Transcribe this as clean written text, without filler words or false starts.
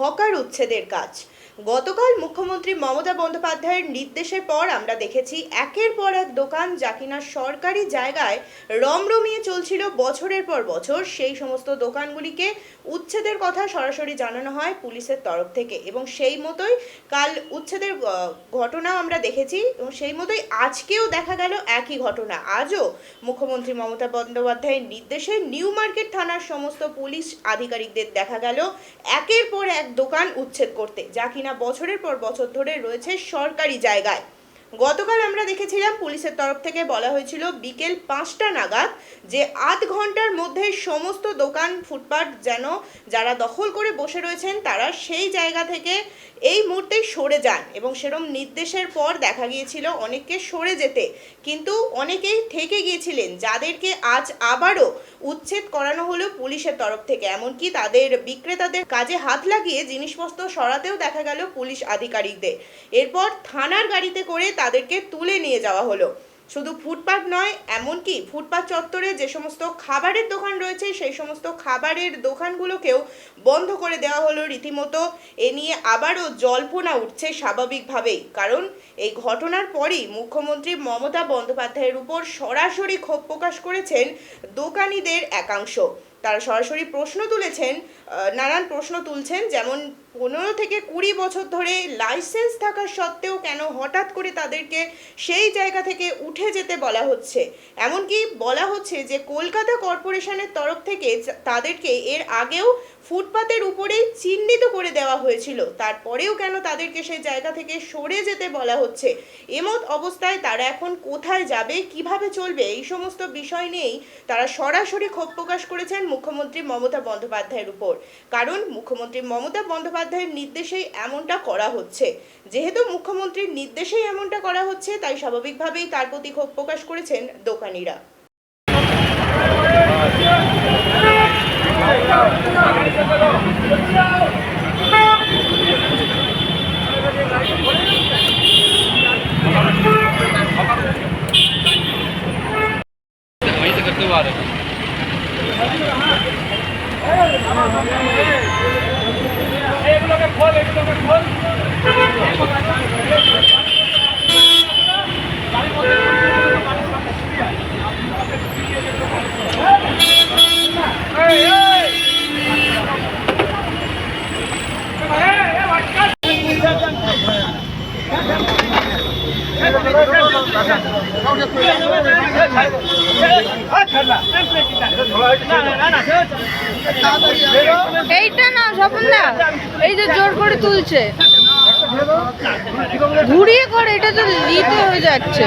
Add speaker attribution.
Speaker 1: Hawker উচ্ছেদের কাজ। গতকাল মুখ্যমন্ত্রী মমতা বন্দ্যোপাধ্যায়ের নির্দেশের পর আমরা দেখেছি একের পর এক দোকান যা কিনা সরকারি জায়গায় রমরমিয়ে চলছিল বছরের পর বছর, সেই সমস্ত দোকানগুলিকে উচ্ছেদের কথা সরাসরি জানানো হয় পুলিশের তরফ থেকে এবং সেই মতোই কাল উচ্ছেদের ঘটনা আমরা দেখেছি এবং সেই মতোই আজকেও দেখা গেল একই ঘটনা। আজও মুখ্যমন্ত্রী মমতা বন্দ্যোপাধ্যায়ের নির্দেশে নিউ মার্কেট থানার সমস্ত পুলিশ আধিকারিকদের দেখা গেল একের পর এক দোকান উচ্ছেদ করতে, যা কিনা বছরের পর বছর ধরে রয়েছে সরকারি জায়গায়। গতকাল আমরা দেখেছিলাম পুলিশের তরফ থেকে বলা হয়েছিল বিকেল 5টা নাগাদ যে আধ ঘন্টার মধ্যে সমস্ত দোকান ফুটপাত যেন যারা দখল করে বসে রয়েছেন তারা সেই জায়গা থেকে এই মুহূর্তেই সরে যান এবং সেরকম নির্দেশের পর দেখা গিয়েছিল অনেককে সরে যেতে, কিন্তু অনেকেই থেকে গিয়েছিলেন যাদেরকে আজ আবারও উচ্ছেদ করানো হলো পুলিশের তরফ থেকে। এমনকি তাদের বিক্রেতাদের কাজে হাত লাগিয়ে জিনিসপত্র সরাতেও দেখা গেল পুলিশ আধিকারিকদের। এরপর থানার গাড়িতে করে তাদেরকে তুলে নিয়ে যাওয়া হলো। শুধু ফুটপাত নয়, এমনকি ফুটপাত চত্বরে যে সমস্ত খাবারের দোকান রয়েছে সেই সমস্ত খাবারের দোকানগুলোকেও বন্ধ করে দেওয়া হলো রীতিমতো। এ নিয়ে আবারও জল্পনা উঠছে স্বাভাবিকভাবেই, কারণ এই ঘটনার পরই মুখ্যমন্ত্রী মমতা বন্দ্যোপাধ্যায়ের উপর সরাসরি ক্ষোভ প্রকাশ করেছেন দোকানিদের একাংশ। তারা সরাসরি প্রশ্ন তুলেছেন, নানান প্রশ্ন তুলছেন, যেমন 15 থেকে 20 বছর ধরে লাইসেন্স থাকা সত্ত্বেও কেন হঠাৎ করে তাদেরকে সেই জায়গা থেকে উঠে যেতে বলা হচ্ছে। এমনকি বলা হচ্ছে যে কলকাতা কর্পোরেশনের তরফ থেকে তাদেরকে এর আগেও ফুটপাতের উপরেই চিহ্নিত করে দেওয়া হয়েছিল, তারপরেও কেন তাদেরকে সেই জায়গা থেকে সরে যেতে বলা হচ্ছে। এমত অবস্থায় তারা এখন কোথায় যাবে, কিভাবে চলবে, এই সমস্ত বিষয় নিয়েই তারা সরাসরি ক্ষোভ প্রকাশ করেছেন মুখ্যমন্ত্রী মমতা বন্দ্যোপাধ্যায়ের উপর। কারণ মুখ্যমন্ত্রী মমতা বন্দ্যোপাধ্যায়ের নির্দেশেই এমনটা করা হচ্ছে। যেহেতু মুখ্যমন্ত্রীর নির্দেশেই এমনটা করা হচ্ছে, তাই স্বাভাবিকভাবেই তার প্রতি ক্ষোভ প্রকাশ করেছেন দোকানিরা।
Speaker 2: এইটা না স্বপন দা, এই যে জোর করে তুলছে, ঘুরিয়ে করে, এটা তো লিতে হয়ে যাচ্ছে।